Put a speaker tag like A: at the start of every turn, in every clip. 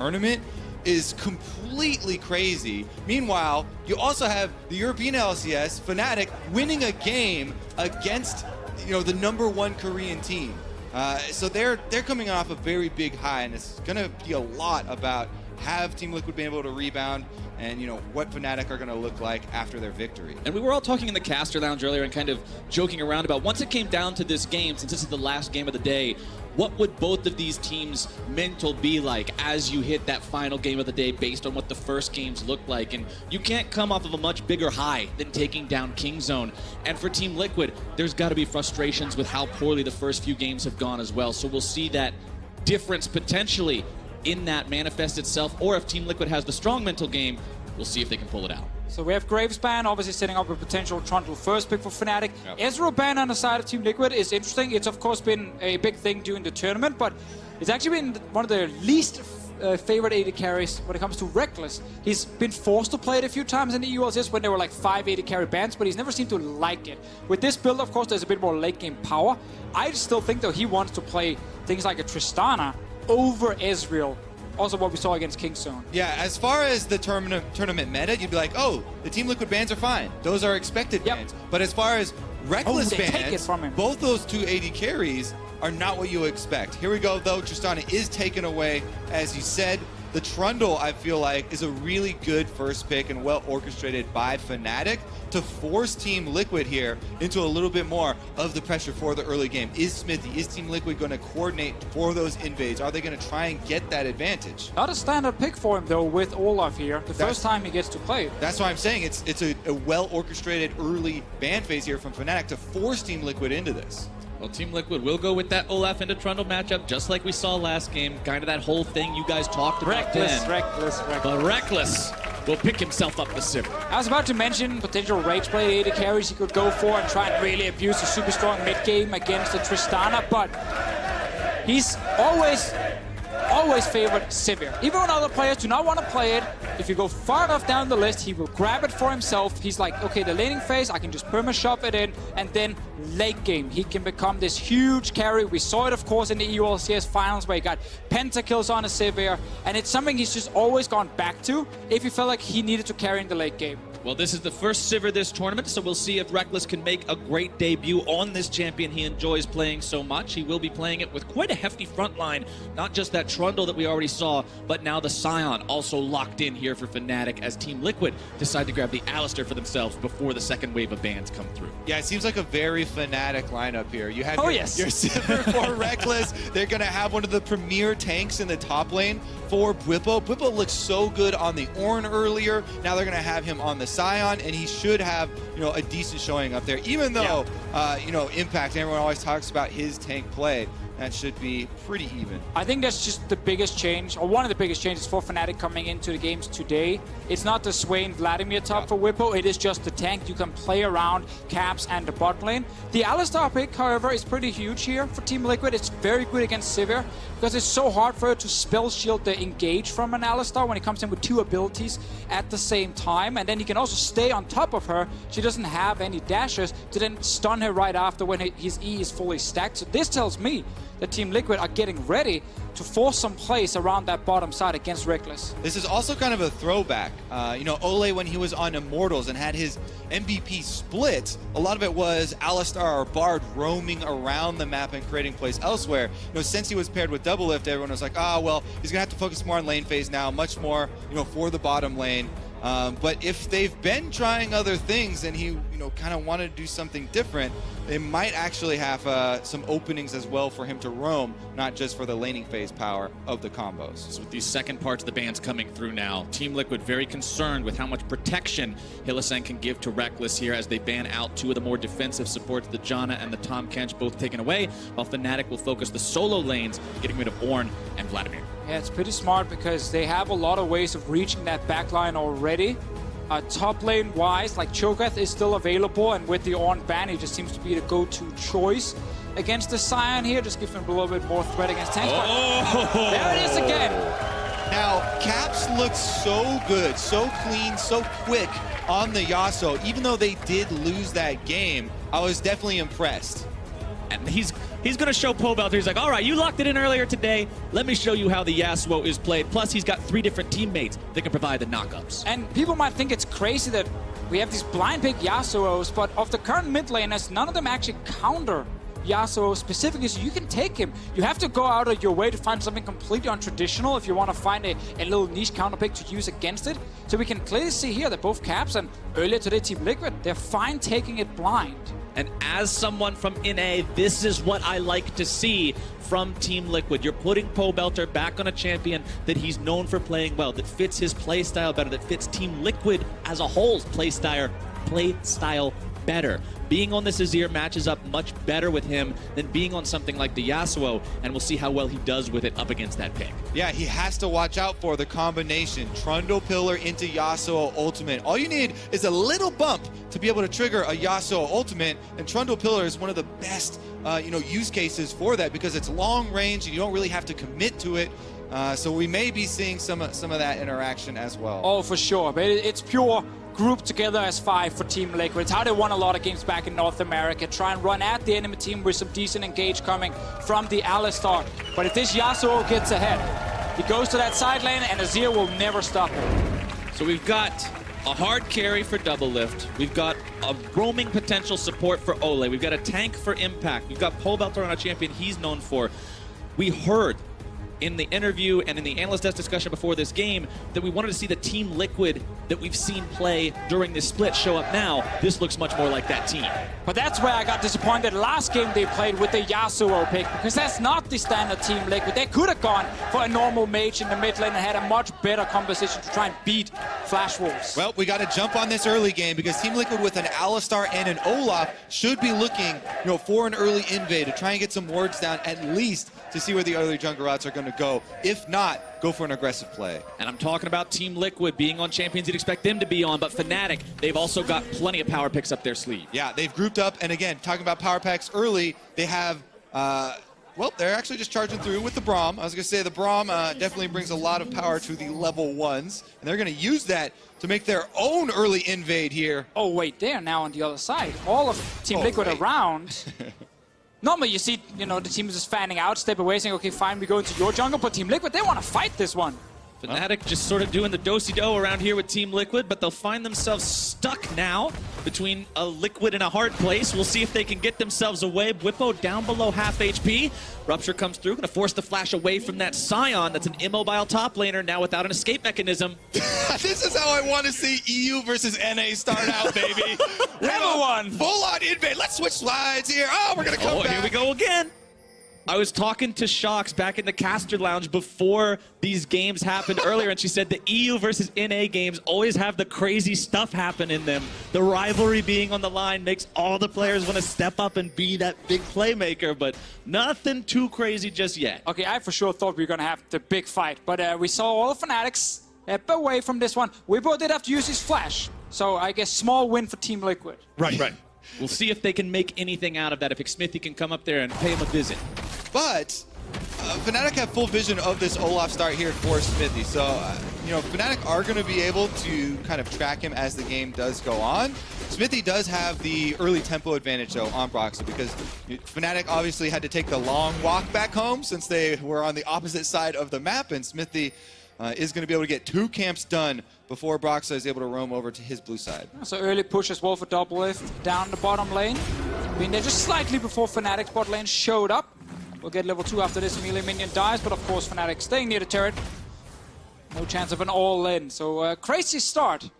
A: tournament is completely crazy. Meanwhile, you also have the European LCS, Fnatic, winning a game against the #1 Korean team. So they're coming off a very big high, and it's going to be a lot about have Team Liquid been able to rebound and what Fnatic are going to look like after their victory.
B: And we were all talking in the caster lounge earlier and kind of joking around about once it came down to this game, since this is the last game of the day, what would both of these teams' mental be like as you hit that final game of the day based on what the first games looked like? And you can't come off of a much bigger high than taking down Kingzone. And for Team Liquid, there's got to be frustrations with how poorly the first few games have gone as well. So we'll see that difference potentially in that manifest itself, or if Team Liquid has the strong mental game, we'll see if they can pull it out.
C: So we have Gravespan obviously setting up a potential Trundle first pick for Fnatic.
A: Yep.
C: Ezreal ban on the side of Team Liquid is interesting. It's of course been a big thing during the tournament, but it's actually been one of the least favorite AD carries when it comes to Reckless. He's been forced to play it a few times in the EULCS when there were like 5 AD carry bans, but he's never seemed to like it. With this build, of course, there's a bit more late game power. I still think though he wants to play things like a Tristana over Ezreal. Also what we saw against Kingzone.
A: Yeah, as far as the tournament meta, you'd be like, oh, the Team Liquid bans are fine. Those are expected bans. But as far as Reckless
C: they take it
A: bans,
C: from him.
A: both those 2 AD carries are not what you expect. Here we go, though. Tristana is taken away, as you said. The Trundle, I feel like, is a really good first pick and well orchestrated by Fnatic to force Team Liquid here into a little bit more of the pressure for the early game. Is Smithy, is Team Liquid going to coordinate for those invades? Are they going to try and get that advantage?
C: Not a standard pick for him though with Olaf here. The first time he gets to play it.
A: That's why I'm saying it's a well orchestrated early ban phase here from Fnatic to force Team Liquid into this.
B: Well, Team Liquid will go with that Olaf into Trundle matchup, just like we saw last game. Kind of that whole thing you guys talked about then.
C: Reckless.
B: But Reckless will pick himself up the Sivir.
C: I was about to mention potential rage play AD carries he could go for and try and really abuse the super strong mid game against the Tristana, but he's always favored Sivir. Even when other players do not want to play it, if you go far enough down the list, he will grab it for himself. He's like, okay, the laning phase, I can just perma-shove it in, and then late game, he can become this huge carry. We saw it, of course, in the EULCS finals where he got pentakills on a Sivir, and it's something he's just always gone back to if he felt like he needed to carry in the late game.
B: Well, this is the first Sivir this tournament, so we'll see if Reckless can make a great debut on this champion he enjoys playing so much. He will be playing it with quite a hefty front line, not just that Trundle that we already saw, but now the Scion also locked in here for Fnatic as Team Liquid decide to grab the Alistar for themselves before the second wave of bans come through.
A: Yeah, it seems like a very Fnatic lineup here. You have your
C: yes.
A: Sivir for Reckless. They're going to have one of the premier tanks in the top lane for Bwipo. Bwipo looks so good on the Ornn earlier. Now they're going to have him on the Scion, and he should have, a decent showing up there. Even though, Impact, everyone always talks about his tank play. That should be pretty even.
C: I think that's just the biggest change, or one of the biggest changes for Fnatic coming into the games today. It's not the Swain Vladimir top for Bwipo, it is just the tank. You can play around Caps and the bot lane. The Alistar pick, however, is pretty huge here for Team Liquid. It's very good against Sivir, because it's so hard for her to spell shield the engage from an Alistar when he comes in with 2 abilities at the same time. And then he can also stay on top of her. She doesn't have any dashes to then stun her right after when his E is fully stacked. So this tells me that Team Liquid are getting ready to force some plays around that bottom side against Reckless.
A: This is also kind of a throwback. Ole, when he was on Immortals and had his MVP split, a lot of it was Alistar or Bard roaming around the map and creating plays elsewhere. Since he was paired with Doublelift, everyone was like, well, he's gonna have to focus more on lane phase now, much more, for the bottom lane. But if they've been trying other things and he, kind of wanted to do something different, they might actually have some openings as well for him to roam, not just for the laning phase power of the combos.
B: So with these second parts of the bans coming through now, Team Liquid very concerned with how much protection Hylissang can give to Reckless here as they ban out 2 of the more defensive supports, the Janna and the Tahm Kench, both taken away, while Fnatic will focus the solo lanes, getting rid of Ornn and Vladimir.
C: Yeah, it's pretty smart because they have a lot of ways of reaching that backline already. Top lane wise, like Cho'Gath is still available, and with the Ornn ban, he just seems to be the go-to choice against the Scion here. Just gives him a little bit more threat against tanks.
B: Oh!
C: There it is again.
A: Now, Caps looks so good, so clean, so quick on the Yasuo. Even though they did lose that game, I was definitely impressed.
B: And he's he's going to show Pobelter. He's like, all right, you locked it in earlier today. Let me show you how the Yasuo is played. Plus, he's got 3 different teammates that can provide the knockups.
C: And people might think it's crazy that we have these blind pick Yasuos, but of the current mid laners, none of them actually counter Yasuo specifically, so you can take him. You have to go out of your way to find something completely untraditional if you want to find a little niche counter pick to use against it. So we can clearly see here that both Caps and earlier today Team Liquid, they're fine taking it blind.
B: And as someone from NA, this is what I like to see from Team Liquid. You're putting Pobelter back on a champion that he's known for playing well, that fits his play style better, that fits Team Liquid as a whole's play style better. Being on this Azir matches up much better with him than being on something like the Yasuo, and we'll see how well he does with it up against that pick.
A: Yeah, he has to watch out for the combination. Trundle Pillar into Yasuo ultimate. All you need is a little bump to be able to trigger a Yasuo ultimate, and Trundle Pillar is one of the best use cases for that because it's long range and you don't really have to commit to it. So we may be seeing some of that interaction as well.
C: Oh, for sure. But it's pure grouped together as 5 for Team Liquid. It's how they won a lot of games back in North America. Try and run at the enemy team with some decent engage coming from the Alistar. But if this Yasuo gets ahead, he goes to that side lane and Azir will never stop him.
B: So we've got a hard carry for Double Lift. We've got a roaming potential support for Ole. We've got a tank for Impact. We've got Pobelter on a champion he's known for. We heard in the interview and in the analyst desk discussion before this game that we wanted to see the Team Liquid that we've seen play during this split show up now. This looks much more like that team.
C: But that's where I got disappointed last game they played with the Yasuo pick, because that's not the standard Team Liquid. They could have gone for a normal mage in the mid lane and had a much better composition to try and beat Flash Wolves.
A: Well, we got to jump on this early game because Team Liquid with an Alistar and an Olaf should be looking, for an early invade to try and get some wards down at least to see where the early jungle routes are going to go. If not, go for an aggressive play.
B: And I'm talking about Team Liquid being on champions you'd expect them to be on, but Fnatic, they've also got plenty of power picks up their sleeve.
A: Yeah, they've grouped up, and again, talking about power packs early, they have, they're actually just charging through with the Braum. I was going to say the Braum definitely brings a lot of power to the level 1s, and they're going to use that to make their own early invade here.
C: Oh, wait, they're now on the other side. All of Team Liquid around. Normally you see, the team is just fanning out, step away, saying, okay, fine, we go into your jungle, but Team Liquid, they want to fight this one.
B: Fnatic just sort of doing the do-si-do around here with Team Liquid, but they'll find themselves stuck now between a Liquid and a hard place. We'll see if they can get themselves away. Bwipo down below half HP. Rupture comes through, going to force the flash away from that Scion. That's an immobile top laner now without an escape mechanism.
A: This is how I want to see EU versus NA start out, baby.
C: Level 1.
A: Full-on invade. Let's switch slides here. Oh, we're going to come back.
B: Here we go again. I was talking to Shox back in the caster lounge before these games happened earlier, and she said the EU versus NA games always have the crazy stuff happen in them. The rivalry being on the line makes all the players want to step up and be that big playmaker, but nothing too crazy just yet.
C: Okay, I for sure thought we were going to have the big fight, but we saw all the Fnatics step away from this one. We both did have to use his flash, so I guess small win for Team Liquid.
B: Right. We'll see if they can make anything out of that, if Smithy can come up there and pay him a visit.
A: But Fnatic have full vision of this Olaf start here for Smithy. So, Fnatic are going to be able to kind of track him as the game does go on. Smithy does have the early tempo advantage, though, on Broxah, because Fnatic obviously had to take the long walk back home since they were on the opposite side of the map, and Smithy is going to be able to get 2 camps done before Broxah is able to roam over to his blue side.
C: So early push as well for Double Lift down the bottom lane. Being there just slightly before Fnatic's bot lane showed up. We'll get level 2 after this melee minion dies, but of course Fnatic staying near the turret. No chance of an all-in, so crazy start.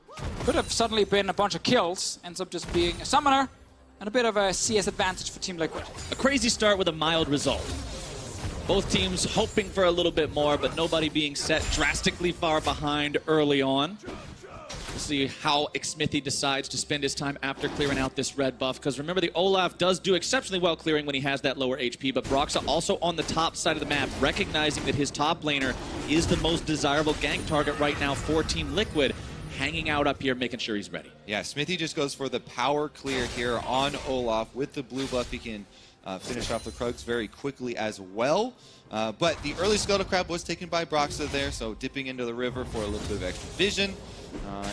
C: Could have suddenly been a bunch of kills, ends up just being a summoner, and a bit of a CS advantage for Team Liquid.
B: A crazy start with a mild result. Both teams hoping for a little bit more, but nobody being set drastically far behind early on. We'll see how Smithy decides to spend his time after clearing out this red buff, because remember, the Olaf does do exceptionally well clearing when he has that lower HP, but Broxah also on the top side of the map, recognizing that his top laner is the most desirable gank target right now for Team Liquid, hanging out up here, making sure he's ready.
A: Yeah, Smithy just goes for the power clear here on Olaf. With the blue buff, he can finish off the Krugs very quickly as well. But the early Scuttle Crab was taken by Broxah there, so dipping into the river for a little bit of extra vision.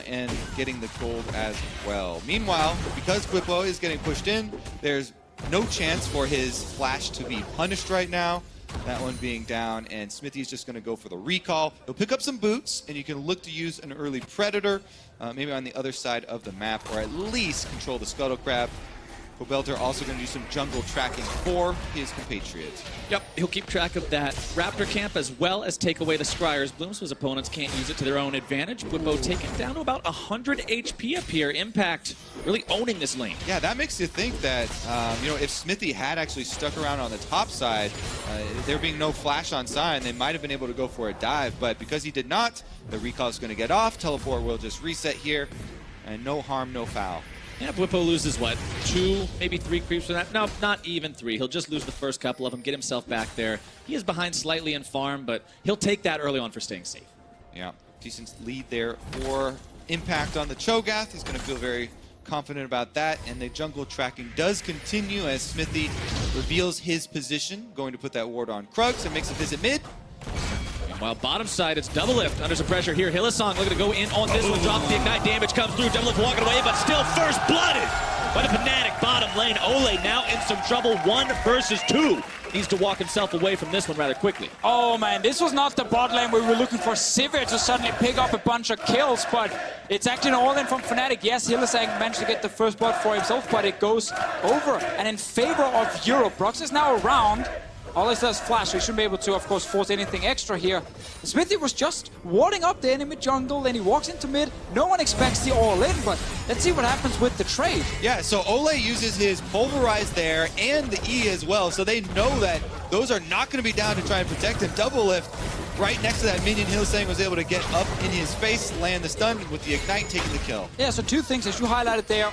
A: And getting the gold as well. Meanwhile, because Bwipo is getting pushed in, there's no chance for his flash to be punished right now. That one being down, and Smithy's just going to go for the recall. He'll pick up some boots, and you can look to use an early Predator, maybe on the other side of the map, or at least control the Scuttle Crab. Pobelter also going to do some jungle tracking for his compatriots.
B: Yep, he'll keep track of that Raptor camp as well as take away the Scryers. Bloom, so his opponents can't use it to their own advantage. Wibbo taken down to about 100 HP up here. Impact really owning this lane.
A: Yeah, that makes you think that, you know, if Smithy had actually stuck around on the top side, there being no flash on sign, they might have been able to go for a dive. But because he did not, the recall is going to get off. Teleport will just reset here, and no harm, no foul.
B: Yeah, Wibbo loses, what, 2, maybe 3 creeps from that? No, not even 3. He'll just lose the first couple of them, get himself back there. He is behind slightly in farm, but he'll take that early on for staying safe.
A: Yeah, decent lead there for Impact on the Cho'Gath. He's going to feel very confident about that, and the jungle tracking does continue as Smithy reveals his position, going to put that ward on Krugs and makes a visit mid.
B: While bottom side, it's Double Lift under some pressure here. Hylissang looking to go in on this one, drop the ignite, damage comes through. Double Lift walking away, but still first blooded by the Fnatic bottom lane. Ole now in some trouble, 1 versus 2. Needs to walk himself away from this one rather quickly.
C: Oh man, this was not the bot lane we were looking for Sivir to suddenly pick up a bunch of kills, but it's actually an all-in from Fnatic. Yes, Hylissang managed to get the first blood for himself, but it goes over and in favor of Europe. Brox is now around. All he does flash, so he shouldn't be able to, of course, force anything extra here. Smithy was just warding up the enemy jungle, then he walks into mid. No one expects the all-in, but let's see what happens with the trade.
A: Yeah, so Ole uses his Pulverize there and the E as well, so they know that those are not going to be down to try and protect him. Double Lift right next to that minion. Hylissang was able to get up in his face, land the stun with the ignite, taking the kill.
C: Yeah, so 2 things, as you highlighted there.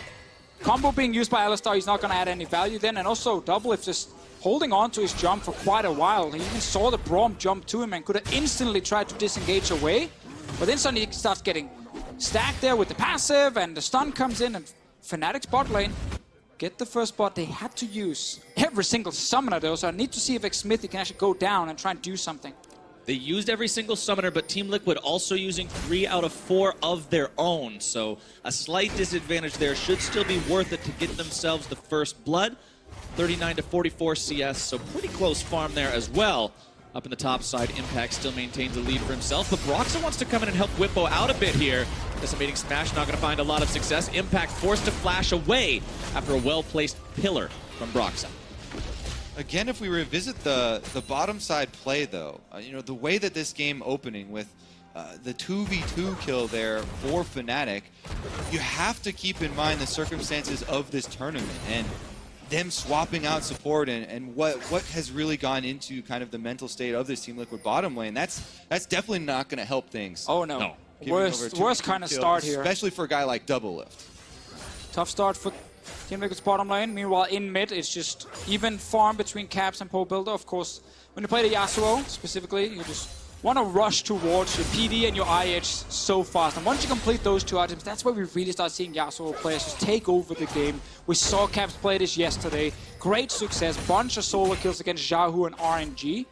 C: Combo being used by Alistar, he's not going to add any value then, and also Double Lift just holding on to his jump for quite a while. He even saw the Braum jump to him and could have instantly tried to disengage away. But then suddenly he starts getting stacked there with the passive, and the stun comes in, and Fnatic's bot lane get the first bot. They had to use every single summoner though, so I need to see if Smithy can actually go down and try and do something.
B: They used every single summoner, but Team Liquid also using 3 out of 4 of their own. So a slight disadvantage there. Should still be worth it to get themselves the first blood. 39 to 44 CS, so pretty close farm there as well. Up in the top side, Impact still maintains a lead for himself, but Broxah wants to come in and help Wibbo out a bit here. Decimating Smash not going to find a lot of success. Impact forced to flash away after a well-placed pillar from Broxah.
A: Again, if we revisit the bottom side play, though, you know, the way that this game opening with the 2v2 kill there for Fnatic, you have to keep in mind the circumstances of this tournament and them swapping out support and what has really gone into kind of the mental state of this Team Liquid bottom lane. That's definitely not going to help things.
C: Oh no. Worst kind of start here.
A: Especially for a guy like Double Lift.
C: Tough start for Team Liquid's bottom lane. Meanwhile, in mid, it's just even farm between Caps and Pobelter. Of course, when you play the Yasuo, specifically, you just want to rush towards your PD and your IH so fast. And once you complete those 2 items, that's where we really start seeing Yasuo players just take over the game. We saw Caps play this yesterday. Great success. Bunch of solo kills against Yahoo and RNG.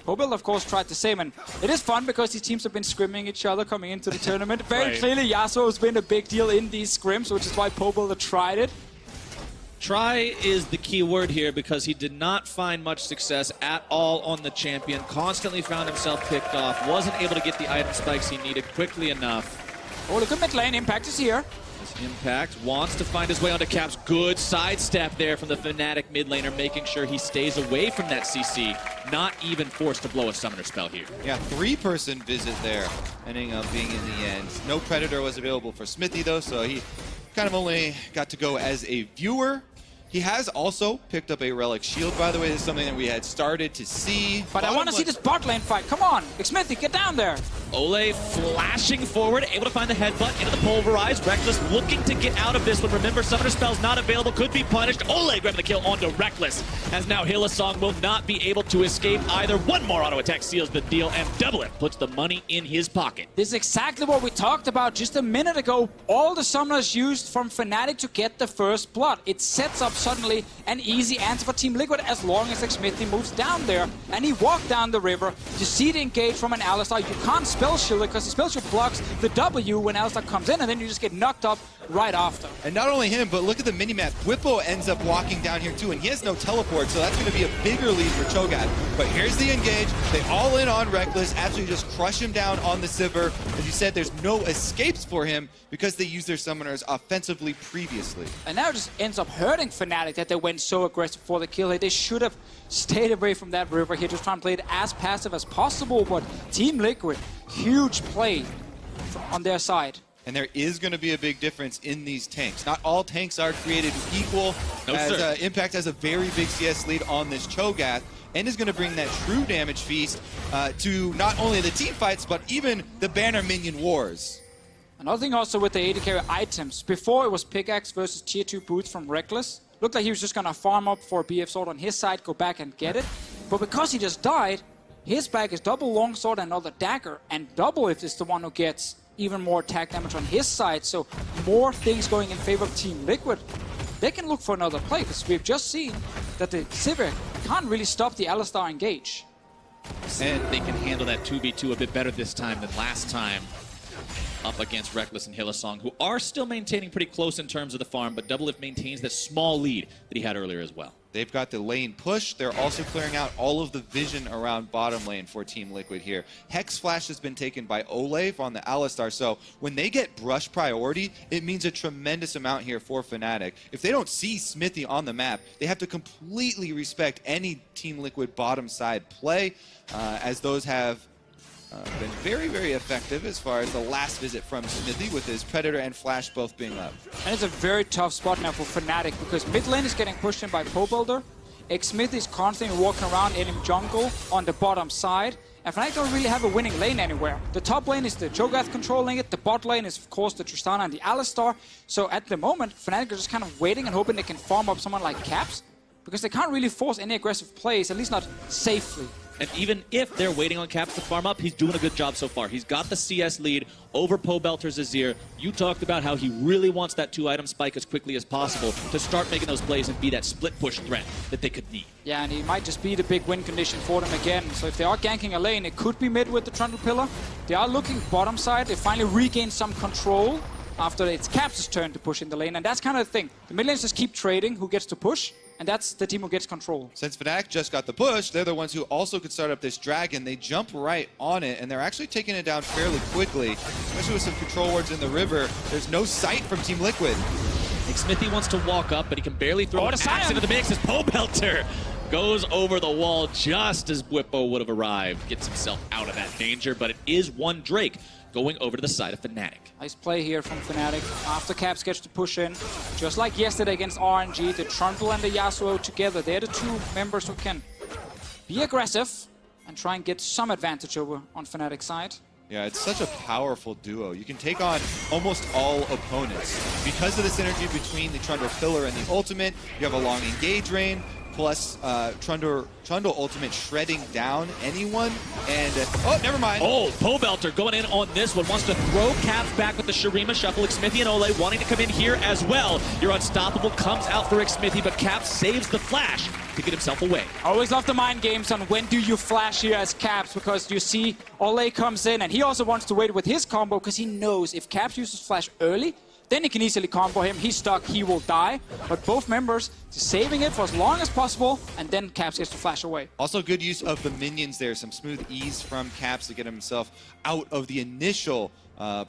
C: Pobelter, of course, tried the same, and it is fun because these teams have been scrimming each other coming into the tournament. Very clearly, Yasuo has been a big deal in these scrims, which is why Pobelter tried it.
B: Try is the key word here because he did not find much success at all on the champion. Constantly found himself picked off. Wasn't able to get the item spikes he needed quickly enough.
C: Oh, look at mid lane. Impact is here.
B: This Impact wants to find his way onto Caps. Good sidestep there from the Fnatic mid laner, making sure he stays away from that CC. Not even forced to blow a summoner spell here.
A: Yeah, 3-person visit there, ending up being in the end. No Predator was available for Smithy, though, so he kind of only got to go as a viewer. He has also picked up a Relic Shield, by the way. This is something that we had started to see.
C: But I want to see this bot lane fight. Come on, Smithy, get down there.
B: Ole flashing forward, able to find the headbutt into the Pulverize. Reckless looking to get out of this one. Remember, Summoner Spell's not available, could be punished. Ole grabbing the kill onto Reckless, as now Hylissang will not be able to escape either. One more auto attack seals the deal, and Double It puts the money in his pocket.
C: This is exactly what we talked about just a minute ago. All the summoners used from Fnatic to get the first blood. It sets up suddenly an easy answer for Team Liquid as long as Smithy moves down there. And he walked down the river to see the engage from an Alistar. You can't spell spell shielded because the spell shield blocks the W when Alistar comes in, and then you just get knocked up right after.
A: And not only him, but look at the minimap. Whippo ends up walking down here too, and he has no teleport, so that's going to be a bigger lead for Cho'Gath. But here's the engage. They all in on Reckless, absolutely just crush him down on the Sivir. As you said, there's no escapes for him because they used their summoners offensively previously.
C: And now it just ends up hurting Fnatic that they went so aggressive for the kill. They should have stayed away from that river here, just trying to play it as passive as possible. But Team Liquid, huge play on their side.
A: And there is going to be a big difference in these tanks. Not all tanks are created equal. Impact has a very big CS lead on this Cho'Gath, and is going to bring that true damage feast to not only the team fights, but even the banner minion wars.
C: Another thing also with the AD carry items, before it was pickaxe versus tier 2 boots from Reckless. Looked like he was just going to farm up for a BF sword on his side, go back and get it. But because he just died, his bag is double longsword and another dagger, and double if it's the one who gets even more attack damage on his side. So more things going in favor of Team Liquid. They can look for another play, because we've just seen that the Sivir can't really stop the Alistar engage.
B: And they can handle that 2v2 a bit better this time than last time up against Reckless and Hylissang, who are still maintaining pretty close in terms of the farm, but Doublelift maintains that small lead that he had earlier as well.
A: They've got the lane push. They're also clearing out all of the vision around bottom lane for Team Liquid here. Hex Flash has been taken by Olave on the Alistar, so when they get brush priority, it means a tremendous amount here for Fnatic. If they don't see Smithy on the map, they have to completely respect any Team Liquid bottom side play, as those have been very, very effective as far as the last visit from Smithy with his Predator and Flash both being up.
C: And it's a very tough spot now for Fnatic because mid lane is getting pushed in by Pobuilder. X-Smith is constantly walking around in jungle on the bottom side. And Fnatic don't really have a winning lane anywhere. The top lane is the Cho'Gath controlling it. The bot lane is, of course, the Tristana and the Alistar. So at the moment, Fnatic are just kind of waiting and hoping they can farm up someone like Caps, because they can't really force any aggressive plays, at least not safely.
B: And even if they're waiting on Caps to farm up, he's doing a good job so far. He's got the CS lead over Pobelter's Azir. You talked about how he really wants that 2-item spike as quickly as possible to start making those plays and be that split push threat that they could need.
C: Yeah, and he might just be the big win condition for them again. So if they are ganking a lane, it could be mid with the Trundle Pillar. They are looking bottom side. They finally regain some control after it's Caps' turn to push in the lane. And that's kind of the thing. The mid lanes just keep trading who gets to push. And that's the team who gets control.
A: Since Fnatic just got the push, they're the ones who also could start up this dragon. They jump right on it, and they're actually taking it down fairly quickly, especially with some control wards in the river. There's no sight from Team Liquid.
B: Smithy wants to walk up, but he can barely throw an axe into the mix as Pobelter goes over the wall just as Whippo would have arrived. Gets himself out of that danger, but it is one Drake going over to the side of Fnatic.
C: Nice play here from Fnatic. After Caps gets to push in, just like yesterday against RNG, the Trundle and the Yasuo together, they're the two members who can be aggressive and try and get some advantage over on Fnatic's side.
A: Yeah, it's such a powerful duo. You can take on almost all opponents. Because of the synergy between the Trundle Pillar and the ultimate, you have a long engage range, plus Trundle ultimate shredding down anyone, and oh, never mind.
B: Oh, Pobelter going in on this one, wants to throw Caps back with the Shurima shuffle. Smithy and Ole wanting to come in here as well. Your Unstoppable comes out for Smithy, but Caps saves the flash to get himself away.
C: Always love the mind games on when do you flash here as Caps, because you see Ole comes in and he also wants to wait with his combo because he knows if Caps uses flash early, then he can easily combo him. He's stuck, he will die. But both members saving it for as long as possible, and then Caps gets to flash away.
A: Also good use of the minions there. Some smooth ease from Caps to get himself out of the initial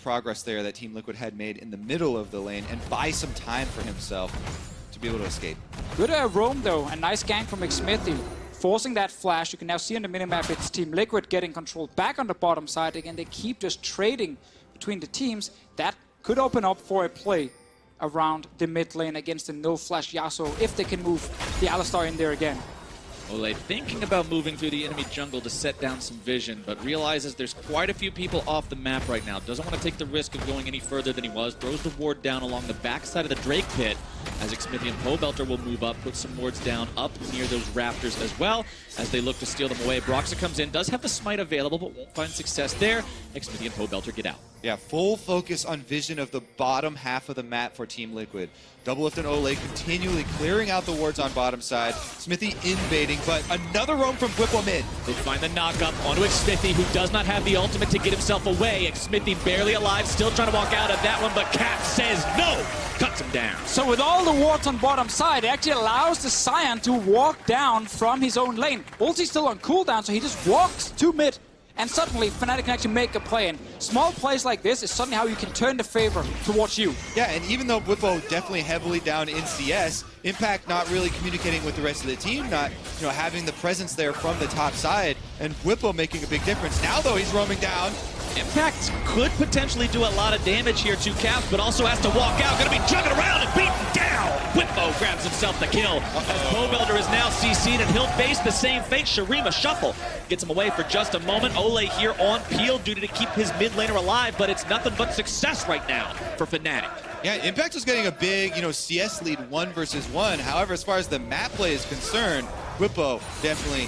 A: progress there that Team Liquid had made in the middle of the lane and buy some time for himself to be able to escape.
C: Good roam though, a nice gank from Smithy. Forcing that flash. You can now see on the minimap it's Team Liquid getting control back on the bottom side. Again, they keep just trading between the teams. That could open up for a play around the mid lane against the no-flash Yasuo if they can move the Alistar in there again.
B: Ole thinking about moving through the enemy jungle to set down some vision, but realizes there's quite a few people off the map right now. Doesn't want to take the risk of going any further than he was. Throws the ward down along the backside of the Drake pit as Smithy and Pobelter will move up, put some wards down up near those rafters as well as they look to steal them away. Broxa comes in, does have the smite available, but won't find success there. Smithy and Pobelter get out.
A: Yeah, full focus on vision of the bottom half of the map for Team Liquid. Doublelift and Ole continually clearing out the wards on bottom side. Smithy invading, but another roam from Whipple mid.
B: They find the knock-up onto Xmithy, who does not have the ultimate to get himself away. Xmithy barely alive, still trying to walk out of that one, but Cap says no! Cuts him down.
C: So with all the wards on bottom side, it actually allows the Cyan to walk down from his own lane. Ulti's still on cooldown, so he just walks to mid. And suddenly, Fnatic can actually make a play. And small plays like this is suddenly how you can turn the favor towards you.
A: Yeah, and even though Whippo definitely heavily down in CS, Impact not really communicating with the rest of the team, not having the presence there from the top side, and Whippo making a big difference. Now, though, he's roaming down.
B: Impact could potentially do a lot of damage here to Caps, but also has to walk out. Going to be jugging around and beaten down. Whippo grabs himself the kill. As Bowbuilder is now CC'd, and he'll face the same fate. Shurima Shuffle gets him away for just a moment. Ole here on Peel, due to keep his mid laner alive, but it's nothing but success right now for Fnatic.
A: Yeah, Impact was getting a big, CS lead 1 versus 1. However, as far as the map play is concerned, Whippo definitely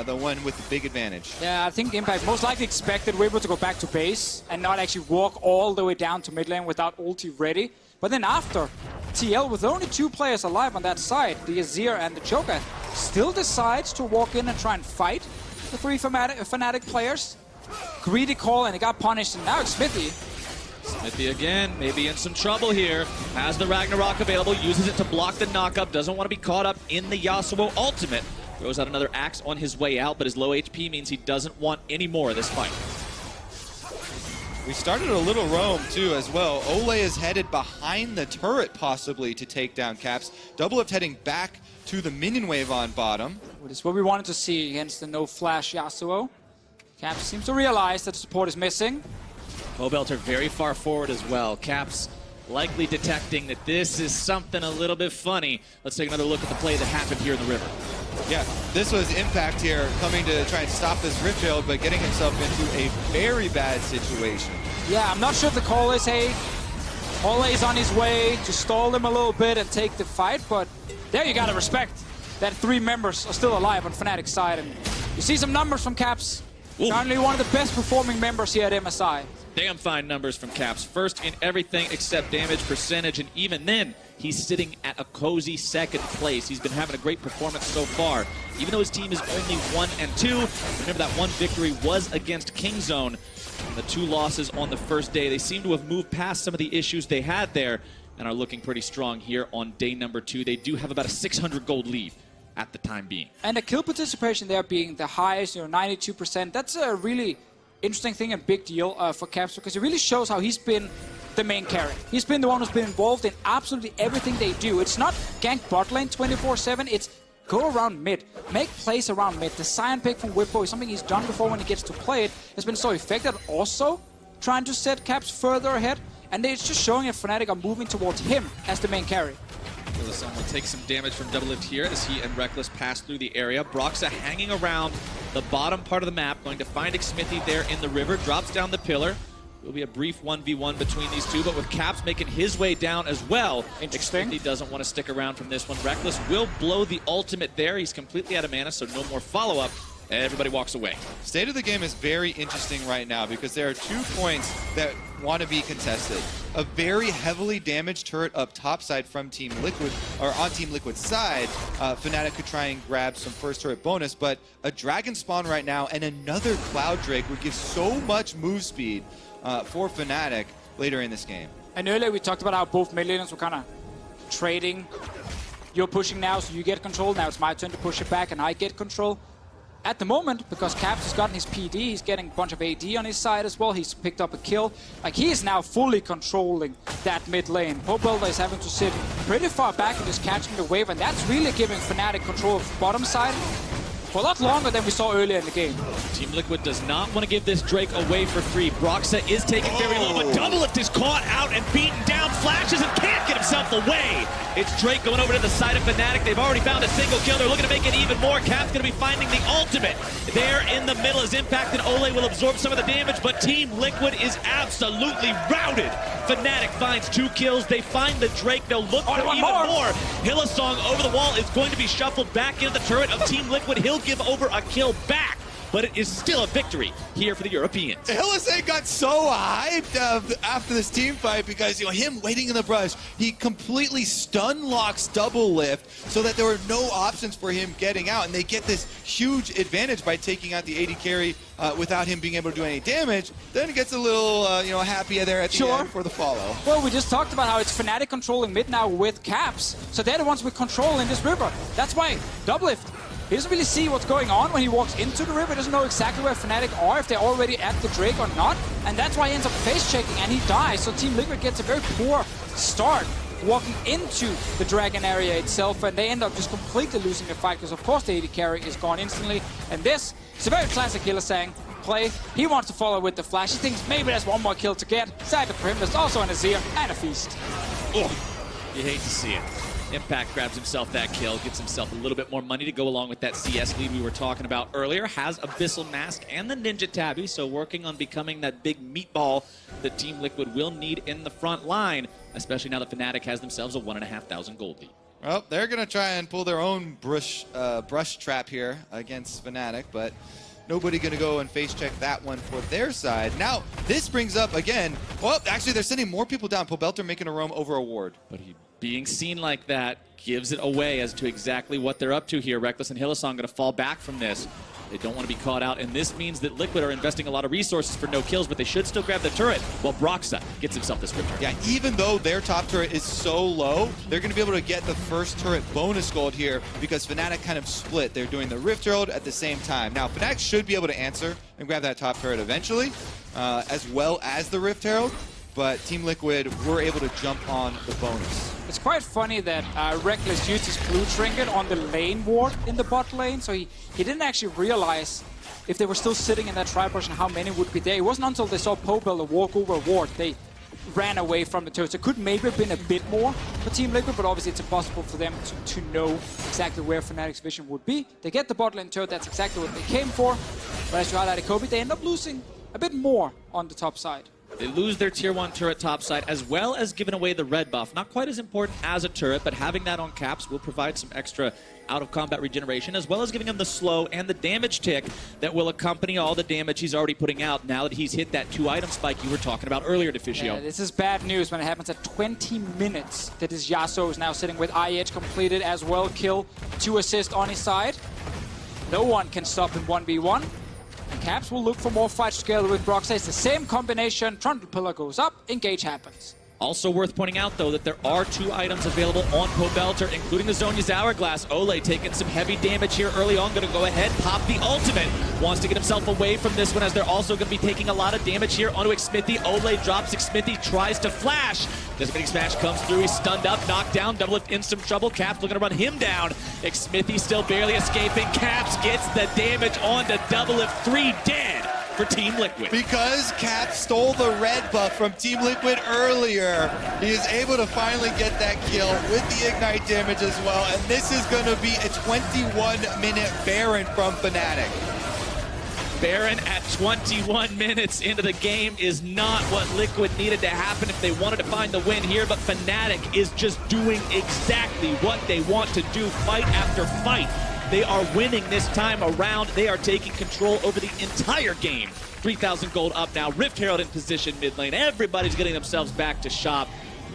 A: the one with the big advantage.
C: Yeah, I think Impact most likely expected Whippo to go back to base and not actually walk all the way down to mid lane without ulti ready. But then after, TL, with only 2 players alive on that side, the Azir and the Joker, still decides to walk in and try and fight the 3 Fnatic players. Greedy call, and he got punished, and now it's Smithy.
B: Smithy again, maybe in some trouble here. Has the Ragnarok available, uses it to block the knockup, doesn't want to be caught up in the Yasuo ultimate. Throws out another axe on his way out, but his low HP means he doesn't want any more of this fight.
A: We started a little roam, too, as well. Ole is headed behind the turret, possibly, to take down Caps. Doublelift heading back to the minion wave on bottom.
C: Which is what we wanted to see against the no-flash Yasuo. Caps seems to realize that support is missing.
B: Bowbelter very far forward as well. Caps likely detecting that this is something a little bit funny. Let's take another look at the play that happened here in the river.
A: Yeah, this was Impact here, coming to try and stop this Rift Field, but getting himself into a very bad situation.
C: Yeah, I'm not sure if the call is, hey, Ole is on his way to stall them a little bit and take the fight, but there you gotta respect that 3 members are still alive on Fnatic's side, and you see some numbers from Caps.
B: Ooh.
C: Currently one of the best performing members here at MSI.
B: Damn fine numbers from Caps. First in everything except damage percentage, and even then, he's sitting at a cozy second place. He's been having a great performance so far. Even though his team is only 1-2, remember that one victory was against Kingzone. And the 2 losses on the first day, they seem to have moved past some of the issues they had there and are looking pretty strong here on day number 2. They do have about a 600 gold lead at the time being.
C: And the kill participation there being the highest, 92%, that's a really interesting thing and big deal for Caps, because it really shows how he's been the main carry. He's been the one who's been involved in absolutely everything they do. It's not gank bot lane 24/7, it's go around mid, make plays around mid. The Cyan pick from Whippo is something he's done before when he gets to play it. Has been so effective, also trying to set Caps further ahead, and it's just showing that Fnatic are moving towards him as the main carry.
B: Illisan will take some damage from Doublelift here as he and Reckless pass through the area. Broxa hanging around the bottom part of the map, going to find Xmithy there in the river, drops down the pillar. Will be a brief 1v1 between these two, but with Caps making his way down as well.
C: Interesting.
B: Xmithy doesn't want to stick around from this one. Reckless will blow the ultimate there. He's completely out of mana, so no more follow-up. Everybody walks away.
A: State of the game is very interesting right now because there are 2 points that want to be contested. A very heavily damaged turret up topside from Team Liquid, or on Team Liquid's side. Fnatic could try and grab some first turret bonus, but a dragon spawn right now and another Cloud Drake would give so much move speed for Fnatic later in this game.
C: And earlier we talked about how both mid laners were kind of trading. You're pushing now, so you get control. Now it's my turn to push it back, and I get control. At the moment, because Caps has gotten his PD, he's getting a bunch of AD on his side as well. He's picked up a kill. Like, he is now fully controlling that mid lane. Bowbuilder is having to sit pretty far back and just catching the wave, and that's really giving Fnatic control of the bottom side for a lot longer than we saw earlier in the game.
B: Team Liquid does not want to give this Drake away for free. Broxa is taken very low, but Doublelift is caught out and beaten down, flashes and can't get himself away. It's Drake going over to the side of Fnatic. They've already found a single kill. They're looking to make it even more. Cap's going to be finding the ultimate. There in the middle is Impact, and Ole will absorb some of the damage, but Team Liquid is absolutely routed. Fnatic finds 2 kills. They find the Drake. They'll look for even more. Hillsong over the wall is going to be shuffled back into the turret of Team Liquid. He'll give over a kill back but it is still a victory here for the Europeans.
A: Hillesang got so hyped after this team fight because, you know, him waiting in the brush, he completely stun locks double lift so that there were no options for him getting out, and they get this huge advantage by taking out the AD carry without him being able to do any damage. Then it gets a little, you know, happy there at the end for the follow.
C: Well, we just talked about how it's Fnatic controlling mid now with Caps, so they're the ones with control in this river. That's why Doublift, he doesn't really see what's going on when he walks into the river. He doesn't know exactly where Fnatic are, if they're already at the Drake or not, and that's why he ends up face checking and he dies. So Team Liquid gets a very poor start walking into the Dragon area itself, and they end up just completely losing the fight because of course the AD carry is gone instantly. And this is a very classic Hillesang play. He wants to follow with the flash. He thinks maybe there's one more kill to get. Sadly for him, there's also an Azir and a Feast.
B: Oh, you hate to see it. Impact grabs himself that kill, gets himself a little bit more money to go along with that CS lead we were talking about earlier. Has Abyssal Mask and the Ninja Tabby, so working on becoming that big meatball that Team Liquid will need in the front line, especially now that Fnatic has themselves a 1,500 gold lead.
A: Well, they're going to try and pull their own brush trap here against Fnatic, but nobody going to go and face check that one for their side. Now, this brings up again, well, actually they're sending more people down. Pobelter making a roam over a ward.
B: But he being seen like that gives it away as to exactly what they're up to here. Rekkles and Hillesang going to fall back from this. They don't want to be caught out, and this means that Liquid are investing a lot of resources for no kills, but they should still grab the turret while Broxah gets himself the script turret.
A: Yeah, even though their top turret is so low, they're going to be able to get the first turret bonus gold here because Fnatic kind of split. They're doing the Rift Herald at the same time. Now, Fnatic should be able to answer and grab that top turret eventually, as well as the Rift Herald, but Team Liquid were able to jump on the bonus.
C: It's quite funny that Rekkles used his blue trinket on the lane ward in the bot lane, so he didn't actually realize if they were still sitting in that tri-brush and how many would be there. It wasn't until they saw Pobelter walk over a ward they ran away from the turret. So it could maybe have been a bit more for Team Liquid, but obviously it's impossible for them to know exactly where Fnatic's vision would be. They get the bot lane turret, that's exactly what they came for, but as you highlighted, Kobe, they end up losing a bit more on the top side.
B: They lose their tier 1 turret topside, as well as giving away the red buff. Not quite as important as a turret, but having that on Caps will provide some extra out-of-combat regeneration, as well as giving him the slow and the damage tick that will accompany all the damage he's already putting out now that he's hit that 2-item spike you were talking about earlier, Deficio.
C: Yeah, this is bad news when it happens at 20 minutes. That is Yasuo is now sitting with IH completed as well. Kill, 2 assist on his side. No one can stop him 1v1. Caps will look for more fights together with Broxah. It's the same combination. Trundle Pillar goes up, engage happens.
B: Also worth pointing out, though, that there are 2 items available on Pobelter, including the Zhonya's Hourglass. Ole taking some heavy damage here early on. Going to go ahead, pop the ultimate. Wants to get himself away from this one, as they're also going to be taking a lot of damage here onto Xmithie. Ole drops Xmithie, tries to flash. This mini smash comes through. He's stunned up, knocked down. Doublift in some trouble. Caps looking to run him down. Xmithie still barely escaping. Caps gets the damage onto Doublift. 3 dead for Team Liquid.
A: Because Cap stole the red buff from Team Liquid earlier, he is able to finally get that kill with the ignite damage as well, and this is going to be a 21-minute Baron from Fnatic.
B: Baron at 21 minutes into the game is not what Liquid needed to happen if they wanted to find the win here, but Fnatic is just doing exactly what they want to do, fight after fight. They are winning this time around. They are taking control over the entire game. 3,000 gold up now. Rift Herald in position mid lane. Everybody's getting themselves back to shop.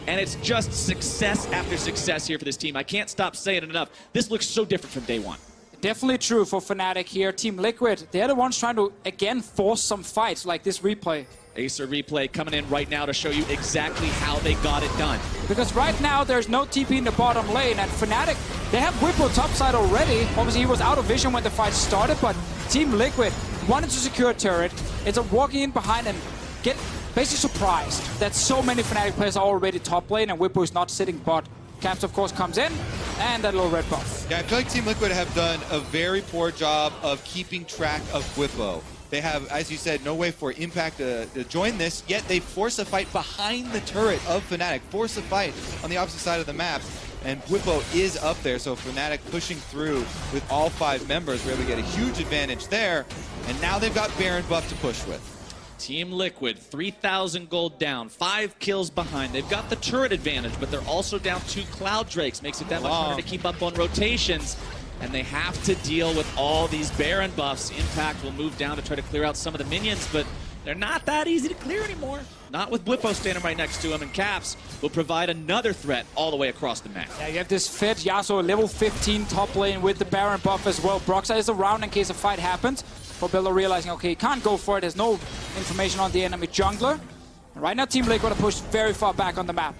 B: And it's just success after success here for this team. I can't stop saying it enough. This looks so different from day one.
C: Definitely true for Fnatic here. Team Liquid, they're the ones trying to, again, force some fights like this replay.
B: Acer replay coming in right now to show you exactly how they got it done.
C: Because right now, there's no TP in the bottom lane, and Fnatic, they have Whippo topside already. Obviously, he was out of vision when the fight started, but Team Liquid wanted to secure a turret. It's a walking in behind and get basically surprised that so many Fnatic players are already top lane, and Whippo is not sitting bot. Caps, of course, comes in, and that little red buff.
A: Yeah, I feel like Team Liquid have done a very poor job of keeping track of Whippo. They have, as you said, no way for Impact to join this, yet they force a fight behind the turret of Fnatic, force a fight on the opposite side of the map, and Whippo is up there, so Fnatic pushing through with all 5 members. We're able to get a huge advantage there, and now they've got Baron buff to push with.
B: Team Liquid, 3,000 gold down, 5 kills behind. They've got the turret advantage, but they're also down 2 Cloud Drakes. Makes it that much harder to keep up on rotations. and they have to deal with all these Baron buffs. Impact will move down to try to clear out some of the minions, but they're not that easy to clear anymore. Not with Blippo standing right next to him, and Caps will provide another threat all the way across the map.
C: Yeah, you have this Fed Yasuo level 15 top lane with the Baron buff as well. Broxah is around in case a fight happens. Probello realizing, okay, he can't go for it. There's no information on the enemy jungler. And right now, Team Liquid are pushed very far back on the map.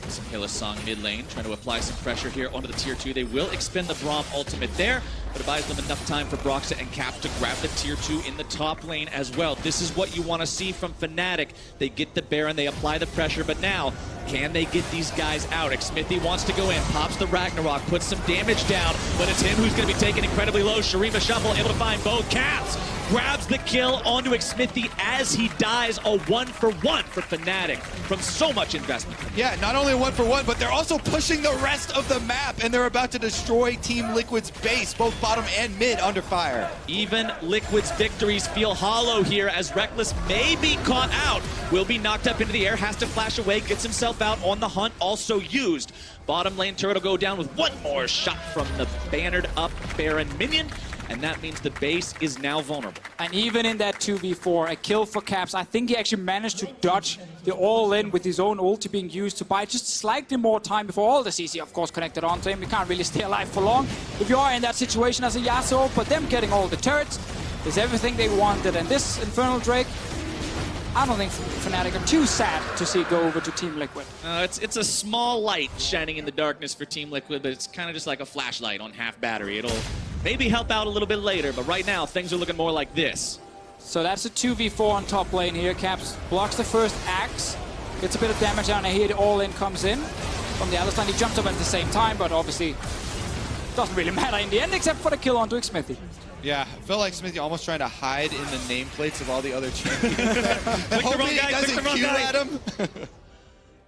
B: Some Hillsong mid lane, trying to apply some pressure here onto the tier 2. They will expend the Braum ultimate there, but it buys them enough time for Broxah and Caps to grab the tier 2 in the top lane as well. This is what you want to see from Fnatic. They get the Baron, they apply the pressure, but now, can they get these guys out? Xmithie wants to go in, pops the Ragnarok, puts some damage down, but it's him who's going to be taken incredibly low. Shurima Shuffle able to find both. Caps grabs the kill onto Xmithie as he dies. A 1-for-1 for Fnatic from so much investment.
A: Yeah, not only a 1-for-1, but they're also pushing the rest of the map, and they're about to destroy Team Liquid's base, both bottom and mid under fire.
B: Even Liquid's victories feel hollow here as Reckless may be caught out. Will be knocked up into the air, has to flash away, gets himself out on the hunt, also used. Bottom lane turret will go down with one more shot from the bannered up Baron minion, and that means the base is now vulnerable.
C: And even in that 2v4, a kill for Caps. I think he actually managed to dodge the all-in with his own ulti being used to buy just slightly more time before all the CC, of course, connected onto him. You can't really stay alive for long if you are in that situation as a Yasuo, but them getting all the turrets is everything they wanted. And this Infernal Drake, I don't think Fnatic are too sad to see it go over to Team Liquid.
B: It's a small light shining in the darkness for Team Liquid, but it's kind of just like a flashlight on half battery. It'll maybe help out a little bit later, but right now things are looking more like this.
C: So that's a 2v4 on top lane here. Caps blocks the first axe, gets a bit of damage down, and here the all-in comes in. From the other side, he jumps up at the same time, but obviously doesn't really matter in the end, except for the kill onto Xmithie.
A: Yeah, I felt like Smithy almost trying to hide in the nameplates of all the other champions.
B: Hoping
A: he doesn't cue at him.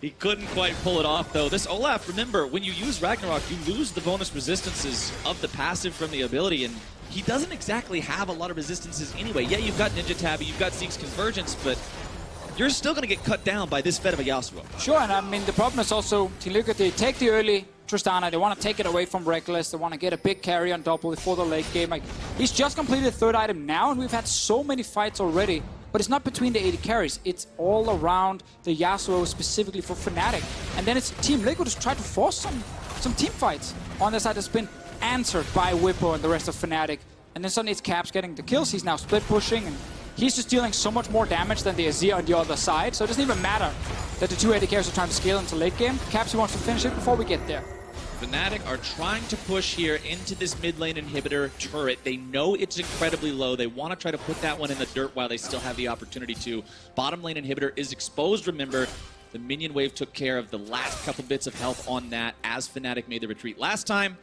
B: He couldn't quite pull it off, though. This Olaf, remember, when you use Ragnarok, you lose the bonus resistances of the passive from the ability, and he doesn't exactly have a lot of resistances anyway. Yeah, you've got Ninja Tabby, you've got Zeke's Convergence, but you're still going to get cut down by this Fed of a Yasuo.
C: Sure, and I mean, the problem is also, Team Liquid, they take the early Tristana, they want to take it away from Reckless, they want to get a big carry on double before the late game. Like, he's just completed the third item now, and we've had so many fights already. But it's not between the 80 carries, it's all around the Yasuo specifically for Fnatic. And then it's Team Liquid who's tried to force some team fights on their side that's been answered by Whippo and the rest of Fnatic. And then suddenly it's Caps getting the kills, he's now split pushing, and he's just dealing so much more damage than the Azir on the other side. So it doesn't even matter that the two 80 carries are trying to scale into late game. Caps, he wants to finish it before we get there.
B: Fnatic are trying to push here into this mid lane inhibitor turret. They know it's incredibly low. They want to try to put that one in the dirt while they still have the opportunity to. Bottom lane inhibitor is exposed, remember. The minion wave took care of the last couple bits of health on that as Fnatic made the retreat last time.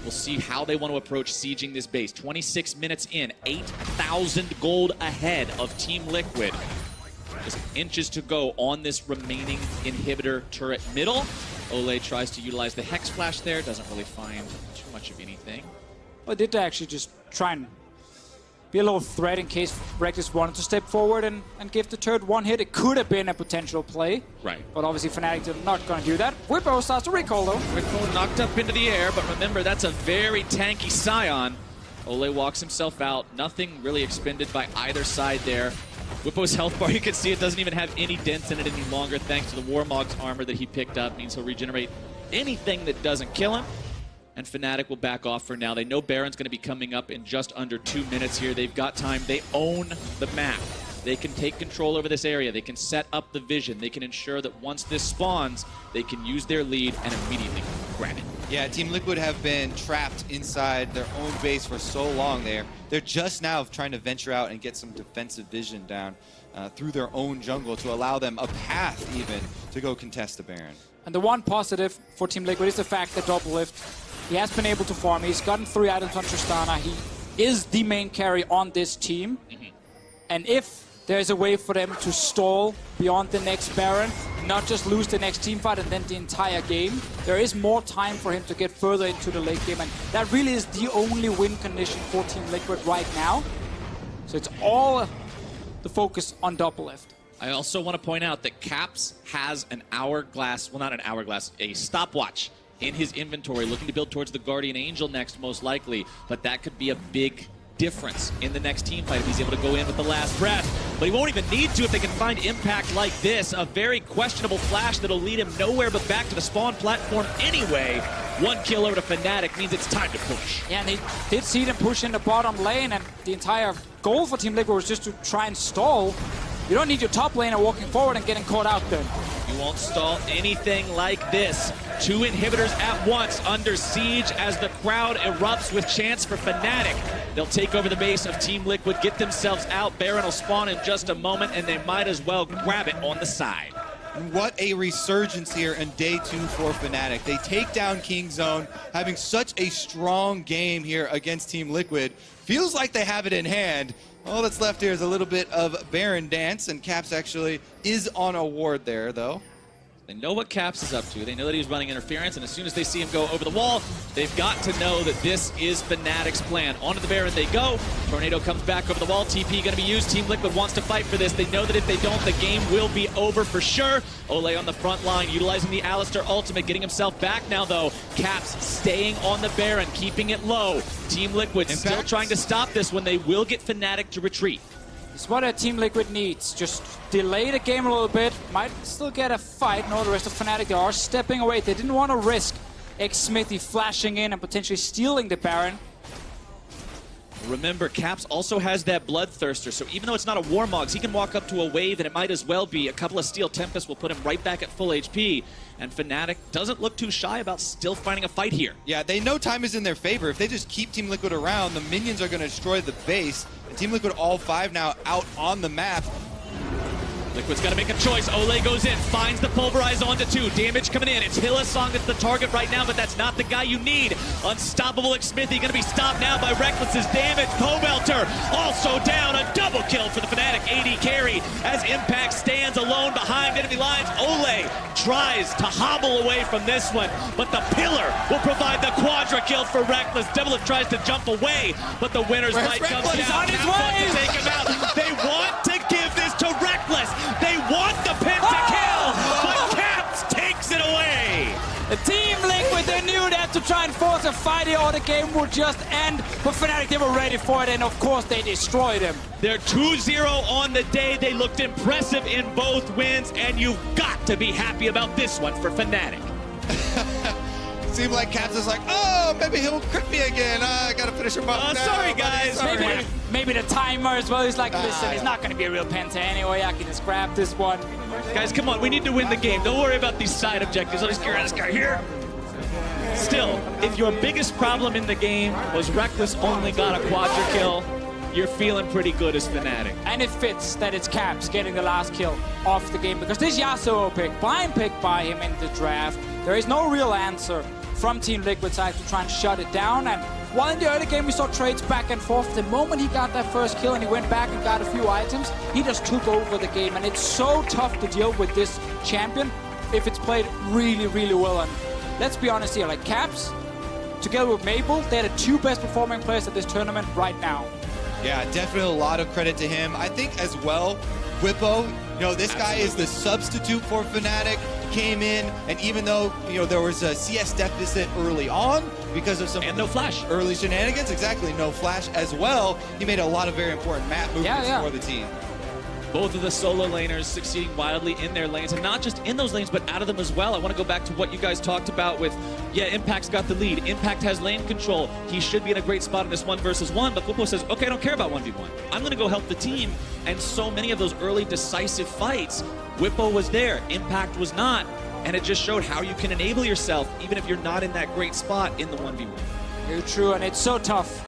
B: We'll see how they want to approach sieging this base. 26 minutes in, 8,000 gold ahead of Team Liquid. Just inches to go on this remaining inhibitor turret middle. Ole tries to utilize the Hex Flash there, doesn't really find too much of anything.
C: Well, did they actually just try and be a little threat in case Reckless wanted to step forward and give the turret one hit? It could have been a potential play.
B: Right.
C: But obviously Fnatic are not going to do that. Whippo starts to recall though.
B: Whippo knocked up into the air, but remember, that's a very tanky Scion. Ole walks himself out. Nothing really expended by either side there. Whippo's health bar, you can see it doesn't even have any dents in it any longer thanks to the Warmog's armor that he picked up. Means he'll regenerate anything that doesn't kill him. And Fnatic will back off for now. They know Baron's going to be coming up in just under 2 minutes here. They've got time. They own the map. They can take control over this area. They can set up the vision. They can ensure that once this spawns, they can use their lead and immediately grab it.
A: Yeah, Team Liquid have been trapped inside their own base for so long there. They're just now trying to venture out and get some defensive vision down through their own jungle to allow them a path even to go contest the Baron.
C: And the one positive for Team Liquid is the fact that Doublelift, he has been able to farm. He's gotten 3 items on Tristana. He is the main carry on this team. And if there's a way for them to stall beyond the next Baron, not just lose the next team fight and then the entire game, there is more time for him to get further into the late game, and that really is the only win condition for Team Liquid right now. So it's all the focus on Doublelift.
B: I also want to point out that Caps has an hourglass, well, not an hourglass, a stopwatch in his inventory, looking to build towards the Guardian Angel next, most likely. But that could be a big difference in the next team fight if he's able to go in with the last breath. But he won't even need to if they can find impact like this. A very questionable flash that'll lead him nowhere but back to the spawn platform anyway. 1 kill over to Fnatic means it's time to push.
C: Yeah, and they did see them push in the bottom lane, and the entire goal for Team Liquid was just to try and stall. You don't need your top laner walking forward and getting caught out then.
B: You won't stall anything like this. 2 inhibitors at once under siege as the crowd erupts with chants for Fnatic. They'll take over the base of Team Liquid, get themselves out. Baron will spawn in just a moment, and they might as well grab it on the side.
A: What a resurgence here in day 2 for Fnatic. They take down King Zone, having such a strong game here against Team Liquid. Feels like they have it in hand. All that's left here is a little bit of Baron dance, and Caps actually is on a ward there, though.
B: They know what Caps is up to. They know that he's running interference, and as soon as they see him go over the wall, they've got to know that this is Fnatic's plan. Onto the Baron they go. Tornado comes back over the wall. TP going to be used. Team Liquid wants to fight for this. They know that if they don't, the game will be over for sure. Ole on the front line, utilizing the Alistar ultimate, getting himself back now, though. Caps staying on the Baron, keeping it low. Team Liquid still trying to stop this when they will get Fnatic to retreat.
C: It's what a Team Liquid needs. Just delay the game a little bit. Might still get a fight. No, the rest of Fnatic, they are stepping away. They didn't want to risk Xmithy flashing in and potentially stealing the Baron.
B: Remember, Caps also has that Bloodthirster, so even though it's not a Warmogs, he can walk up to a wave, and it might as well be a couple of Steel Tempests will put him right back at full HP. And Fnatic doesn't look too shy about still finding a fight here.
A: Yeah, they know time is in their favor. If they just keep Team Liquid around, the minions are going to destroy the base. And Team Liquid, all 5 now out on the map.
B: Liquid's got to make a choice. Ole goes in, finds the Pulverize onto 2. Damage coming in. It's Hillsong that's the target right now, but that's not the guy you need. Unstoppable Xmithy going to be stopped now by Reckless's damage. Pobelter also down. A double kill for the Fnatic AD carry as Impact stands alone behind enemy lines. Ole tries to hobble away from this one, but the Pillar will provide the quadra kill for Reckless. Devilip tries to jump away, but the winner's fight comes down.
C: On his
B: Now want
C: way.
B: to take him out. They want to give this to Reckless. They want the pentakill, but Caps takes it away.
C: The Team Liquid, they knew that to try and force a fight here or the game would just end. But Fnatic, they were ready for it, and of course they destroyed him.
B: They're 2-0 on the day. They looked impressive in both wins, and you've got to be happy about this one for Fnatic.
A: Seemed like Caps is like, oh, maybe he'll crit me again. I got to finish him off now.
B: Sorry,
A: buddy.
B: guys.
A: Sorry.
C: Maybe the timer as well. He's like, listen, it's not going to be a real penta anyway. I can just grab this one.
B: Guys, come on. We need to win the game. Don't worry about these side objectives. I'll just get this guy here. Still, if your biggest problem in the game was Reckless only got a quadra kill, you're feeling pretty good as Fnatic.
C: And it fits that it's Caps getting the last kill off the game, because this Yasuo pick, blind pick by him in the draft, there is no real answer from Team Liquid side to try and shut it down. And while in the early game we saw trades back and forth, the moment he got that first kill and he went back and got a few items, he just took over the game. And it's so tough to deal with this champion if it's played really, really well. And let's be honest here, like Caps, together with Mabel, they're the 2 best performing players at this tournament right now.
A: Yeah, definitely a lot of credit to him. I think as well, Whippo, this guy is the substitute for Fnatic. Came in, and even though there was a CS deficit early on because of some
B: no flash
A: early shenanigans, exactly, no flash as well, he made a lot of very important map movements for the team.
B: Both of the solo laners succeeding wildly in their lanes, and not just in those lanes, but out of them as well. I want to go back to what you guys talked about with, Impact's got the lead. Impact has lane control. He should be in a great spot in this 1 versus 1, but Whippo says, okay, I don't care about 1v1. I'm going to go help the team. And so many of those early decisive fights, Whippo was there, Impact was not, and it just showed how you can enable yourself even if you're not in that great spot in the 1v1.
C: Very true, and it's so tough